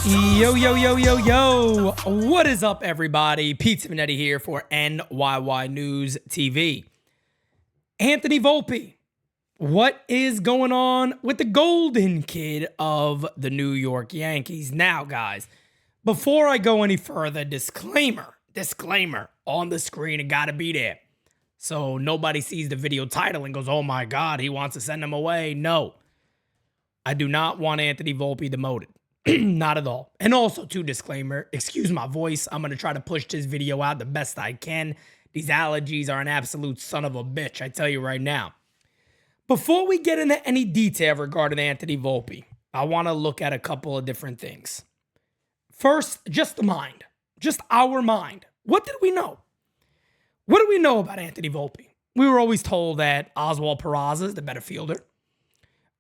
Yo, yo, yo, yo, yo. What is up, everybody? Pete Simonetti here for NyynewsTV. Anthony Volpe. What is going on with the golden kid of the New York Yankees? Now, guys, before I go any further, disclaimer on the screen. It got to be there. So nobody sees the video title and goes, oh my God, he wants to send him away. No, I do not want Anthony Volpe demoted. Not at all. And also, disclaimer, excuse my voice. I'm going to try to push this video out the best I can. These allergies are an absolute son of a bitch, I tell you right now. Before we get into any detail regarding Anthony Volpe, I want to look at a couple of different things. First, just the mind. Just our mind. What did we know? What do we know about Anthony Volpe? We were always told that Oswald Peraza is the better fielder.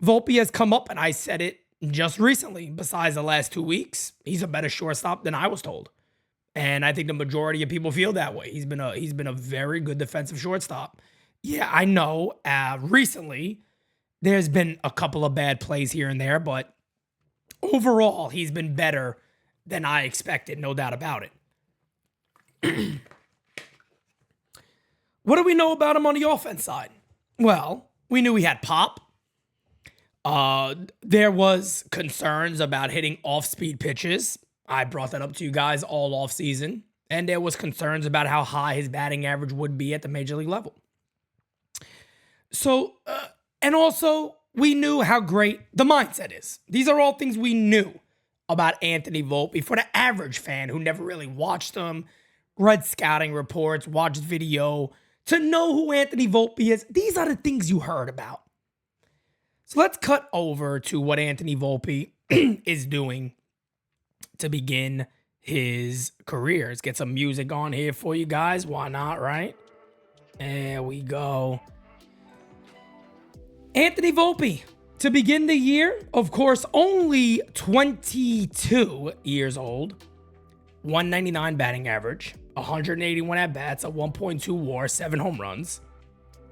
Volpe has come up, and I said it just recently, besides the last 2 weeks, he's a better shortstop than I was told. And I think the majority of people feel that way. He's been a very good defensive shortstop. Yeah, I know recently there's been a couple of bad plays here and there, but overall he's been better than I expected, no doubt about it. What do we know about him on the offense side? Well, we knew he had pop. There was concerns about hitting off-speed pitches. I brought that up to you guys all off-season. And there was concerns about how high his batting average would be at the major league level. So, and also, we knew how great the mindset is. These are all things we knew about Anthony Volpe. For the average fan who never really watched him, read scouting reports, watched video, to know who Anthony Volpe is, these are the things you heard about. So let's cut over to what Anthony Volpe is doing to begin his career. Let's get some music on here for you guys. Why not, right? There we go. Anthony Volpe, to begin the year, of course, only 22 years old, 199 batting average, 181 at-bats, a 1.2 WAR, 7 home runs,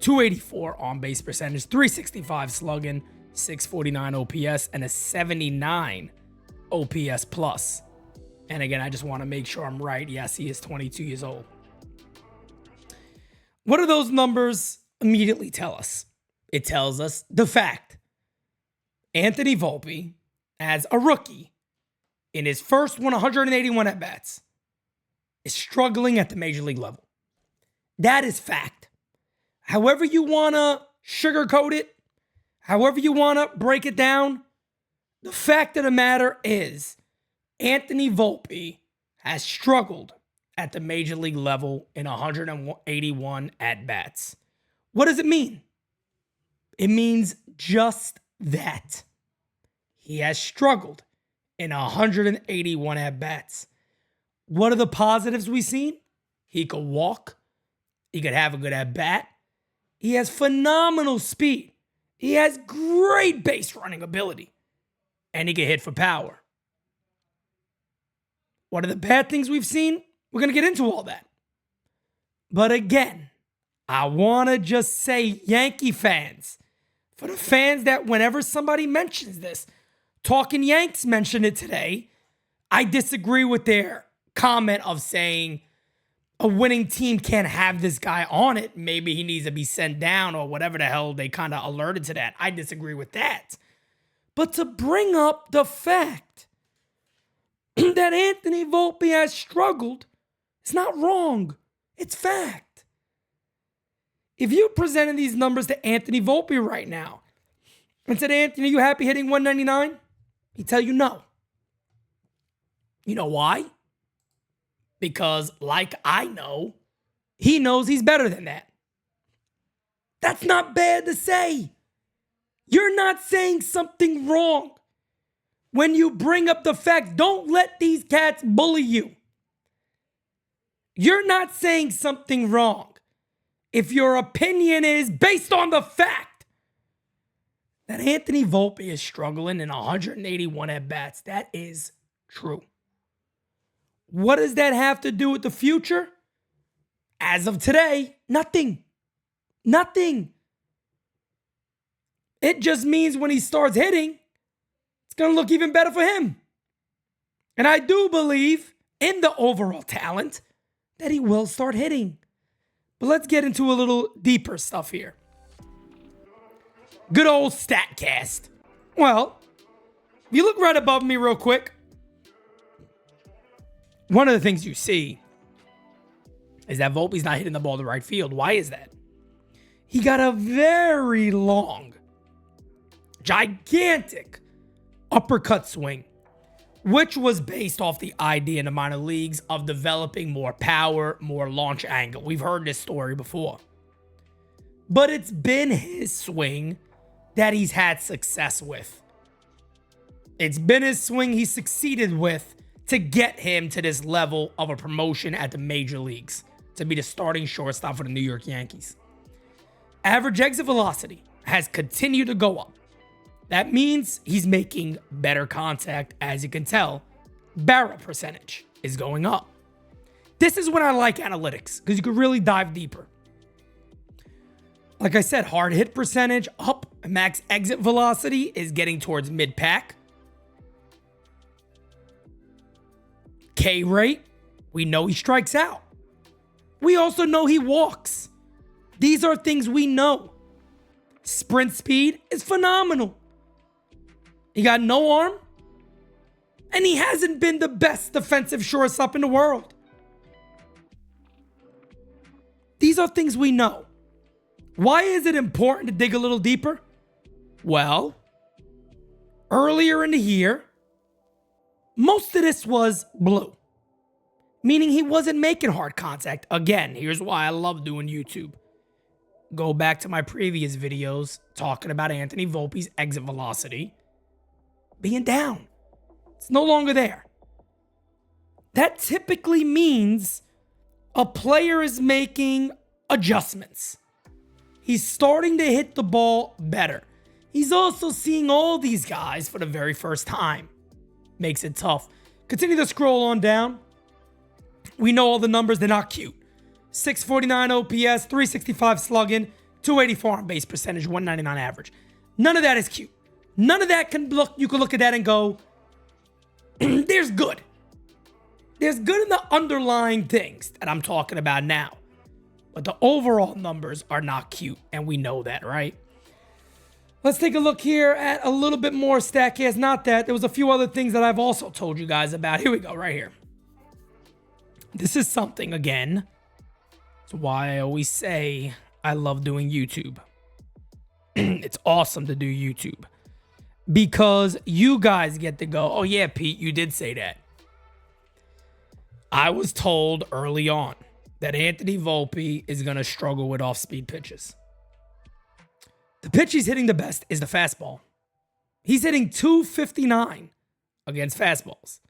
284 on-base percentage, 365 slugging, 649 OPS, and a 79 OPS plus. And again, I just want to make sure I'm right. Yes, he is 22 years old. What do those numbers immediately tell us? It tells us the fact Anthony Volpe, as a rookie, in his first 181 at-bats, is struggling at the major league level. That is fact. However you want to sugarcoat it, however you want to break it down, the fact of the matter is Anthony Volpe has struggled at the major league level in 181 at-bats. What does it mean? It means just that. He has struggled in 181 at-bats. What are the positives we've seen? He could walk. He could have a good at-bat. He has phenomenal speed. He has great base running ability. And he can hit for power. What are the bad things we've seen? We're going to get into all that. But again, I want to just say, Yankee fans, for the fans that whenever somebody mentions this, Talking Yanks mentioned it today, I disagree with their comment of saying a winning team can't have this guy on it. Maybe he needs to be sent down or whatever the hell they kind of alerted to that. I disagree with that. But to bring up the fact that Anthony Volpe has struggled, it's not wrong. It's fact. If you presented these numbers to Anthony Volpe right now and said, Anthony, are you happy hitting 199? He'd tell you no. You know why? Because, like I know, he knows he's better than that. That's not bad to say. You're not saying something wrong. When you bring up the fact, don't let these cats bully you. You're not saying something wrong. If your opinion is based on the fact that Anthony Volpe is struggling in 181 at-bats, that is true. What does that have to do with the future? As of today, nothing. Nothing. It just means when he starts hitting, it's going to look even better for him. And I do believe in the overall talent that he will start hitting. But let's get into a little deeper stuff here. Good old StatCast. Well, if you look right above me real quick, one of the things you see is that Volpe's not hitting the ball to right field. Why is that? He got a very long, gigantic uppercut swing, which was based off the idea in the minor leagues of developing more power, more launch angle. We've heard this story before. But it's been his swing that he's had success with. It's been his swing he succeeded with to get him to this level of a promotion at the major leagues, to be the starting shortstop for the New York Yankees. Average exit velocity has continued to go up. That means he's making better contact. As you can tell, barrel percentage is going up. This is when I like analytics, because you can really dive deeper. Like I said, hard hit percentage up. Max exit velocity is getting towards mid-pack. K rate, we know he strikes out. We also know he walks. These are things we know. Sprint speed is phenomenal. He got no arm, and he hasn't been the best defensive shortstop in the world. These are things we know. Why is it important to dig a little deeper? Well, earlier in the year, most of this was blue, meaning he wasn't making hard contact. Again, here's why I love doing YouTube. Go back to my previous videos talking about Anthony Volpe's exit velocity being down. It's no longer there. That typically means a player is making adjustments. He's starting to hit the ball better. He's also seeing all these guys for the very first time. Makes it tough. Continue to scroll on down. We know all the numbers, they're not cute. 649 OPS, 365 slugging, 284 on base percentage, 199 average. None of that is cute. None of that you can look at that and go, there's good. There's good in the underlying things that I'm talking about now. But the overall numbers are not cute, and we know that, right? Let's take a look here at a little bit more StatCast. Not that. There was a few other things that I've also told you guys about. Here we go, right here. This is something, again, it's why I always say I love doing YouTube. It's awesome to do YouTube. Because you guys get to go, oh yeah, Pete, you did say that. I was told early on that Anthony Volpe is going to struggle with off-speed pitches. The pitch he's hitting the best is the fastball. He's hitting 259 against fastballs.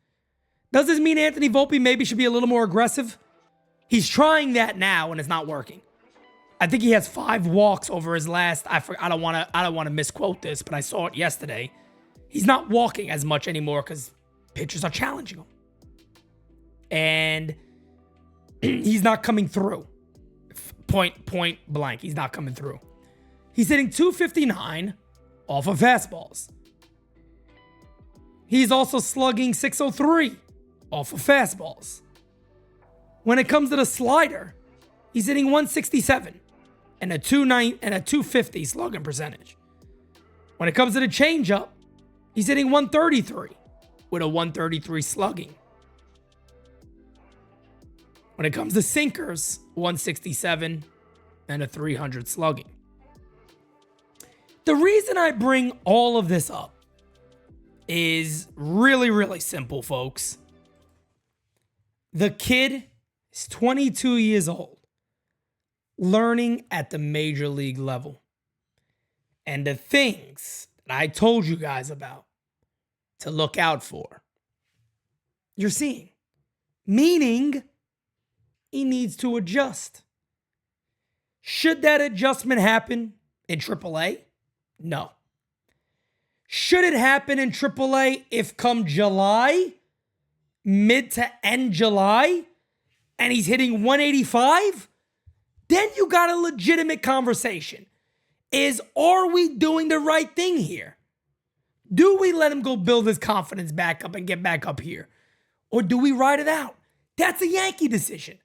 Does this mean Anthony Volpe maybe should be a little more aggressive? He's trying that now and it's not working. I think he has 5 walks over his last. I don't want to misquote this, but I saw it yesterday. He's not walking as much anymore because pitchers are challenging him, and he's not coming through. Point blank, he's not coming through. He's hitting 259 off of fastballs. He's also slugging 603 off of fastballs. When it comes to the slider, he's hitting 167 and a 250 slugging percentage. When it comes to the changeup, he's hitting 133 with a 133 slugging. When it comes to sinkers, 167 and a 300 slugging. The reason I bring all of this up is really, really simple, folks. The kid is 22 years old, learning at the major league level. And the things that I told you guys about to look out for, you're seeing. Meaning, he needs to adjust. Should that adjustment happen in AAA? No. Should it happen in AAA if come July, mid to end July, and he's hitting 185? Then you got a legitimate conversation. Are we doing the right thing here? Do we let him go build his confidence back up and get back up here? Or do we ride it out? That's a Yankee decision.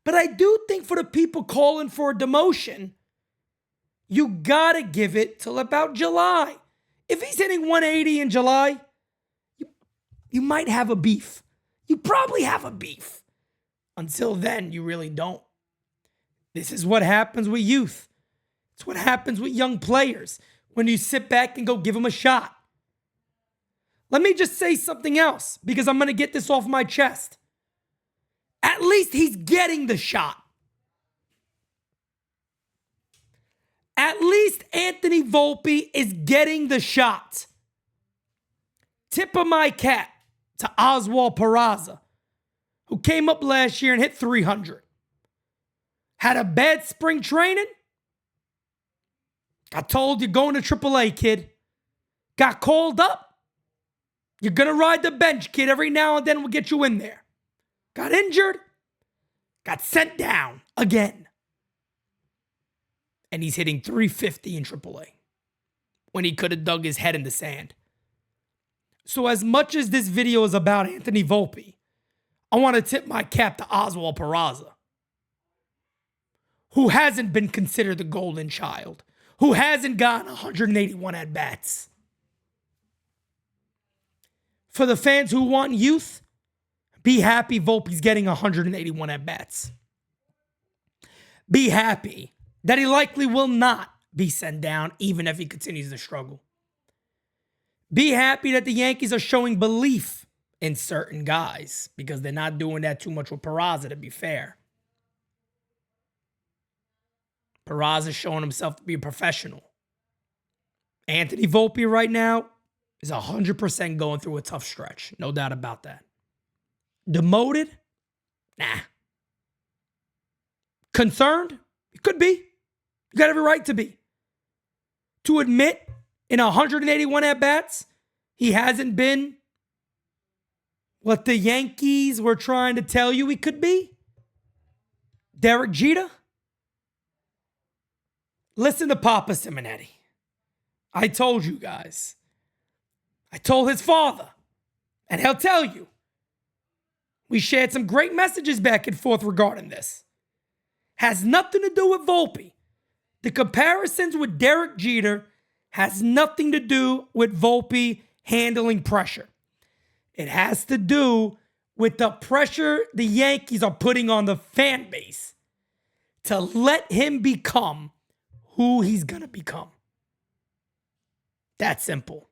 But I do think for the people calling for a demotion, you gotta give it till about July. If he's hitting 180 in July, you might have a beef. You probably have a beef. Until then, you really don't. This is what happens with youth. It's what happens with young players when you sit back and go give them a shot. Let me just say something else because I'm going to get this off my chest. At least he's getting the shot. At least Anthony Volpe is getting the shot. Tip of my cap to Oswald Peraza, who came up last year and hit 300. Had a bad spring training. Got told you're going to AAA, kid. Got called up. You're going to ride the bench, kid. Every now and then we'll get you in there. Got injured. Got sent down again. And he's hitting 350 in AAA when he could have dug his head in the sand. So as much as this video is about Anthony Volpe, I want to tip my cap to Oswald Peraza, who hasn't been considered the golden child, who hasn't gotten 181 at-bats. For the fans who want youth, be happy Volpe's getting 181 at-bats. Be happy that he likely will not be sent down even if he continues to struggle. Be happy that the Yankees are showing belief in certain guys because they're not doing that too much with Peraza, to be fair. Peraza's showing himself to be a professional. Anthony Volpe right now is 100% going through a tough stretch. No doubt about that. Demoted? Nah. Concerned? It could be. You got every right to be. To admit in 181 at-bats, he hasn't been what the Yankees were trying to tell you he could be? Derek Jeter? Listen to Papa Simonetti. I told you guys. I told his father. And he'll tell you. We shared some great messages back and forth regarding this. Has nothing to do with Volpe. The comparisons with Derek Jeter has nothing to do with Volpe handling pressure. It has to do with the pressure the Yankees are putting on the fan base to let him become who he's going to become. That simple.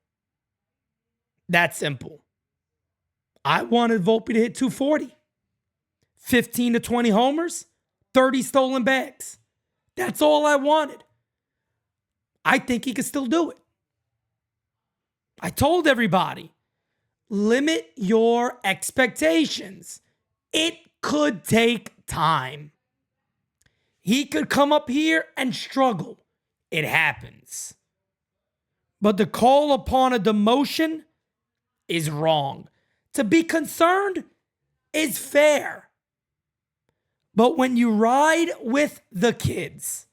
That simple. I wanted Volpe to hit 240. 15 to 20 homers, 30 stolen bags. That's all I wanted. I think he could still do it. I told everybody, limit your expectations. It could take time. He could come up here and struggle. It happens. But the call upon a demotion is wrong. To be concerned is fair. But when you ride with the kids,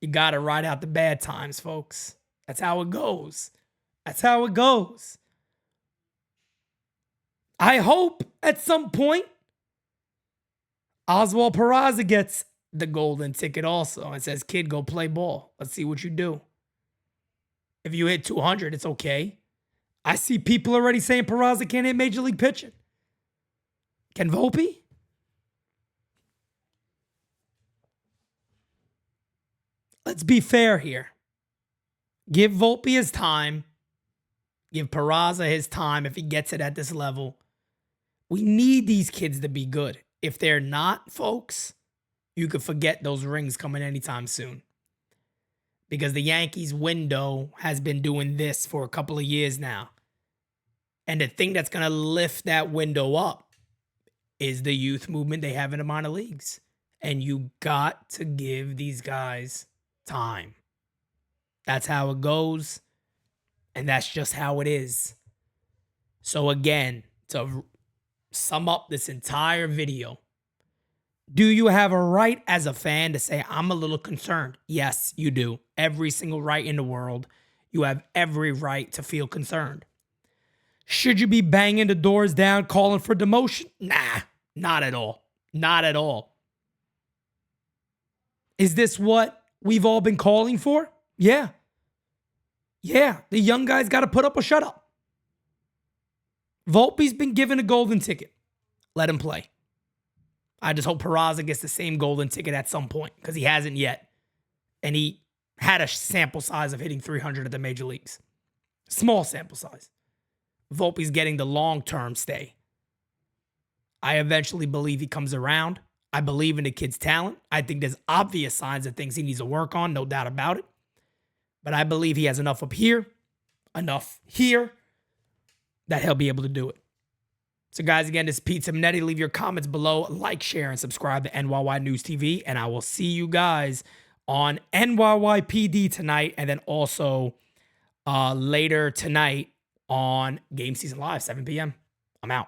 you got to ride out the bad times, folks. That's how it goes. That's how it goes. I hope at some point Oswald Peraza gets the golden ticket also and says, kid, go play ball. Let's see what you do. If you hit 200, it's okay. I see people already saying Peraza can't hit major league pitching. Can Volpe? Let's be fair here. Give Volpe his time. Give Peraza his time if he gets it at this level. We need these kids to be good. If they're not, folks, you could forget those rings coming anytime soon. Because the Yankees window has been doing this for a couple of years now. And the thing that's going to lift that window up is the youth movement they have in the minor leagues. And you got to give these guys time. That's how it goes. And that's just how it is. So again, to sum up this entire video, do you have a right as a fan to say, I'm a little concerned? Yes, you do. Every single right in the world. You have every right to feel concerned. Should you be banging the doors down, calling for demotion? Nah, not at all. Not at all. Is this what we've all been calling for? Yeah. Yeah, the young guy's got to put up or shut up. Volpe's been given a golden ticket. Let him play. I just hope Peraza gets the same golden ticket at some point because he hasn't yet. And he had a sample size of hitting 300 at the major leagues. Small sample size. Volpe's getting the long-term stay. I eventually believe he comes around. I believe in the kid's talent. I think there's obvious signs of things he needs to work on, no doubt about it. But I believe he has enough up here, enough here, that he'll be able to do it. So guys, again, this is Pete Simonetti. Leave your comments below, like, share, and subscribe to NYY News TV. And I will see you guys on NYYPD tonight, and then also later tonight on Game Season Live, 7 p.m. I'm out.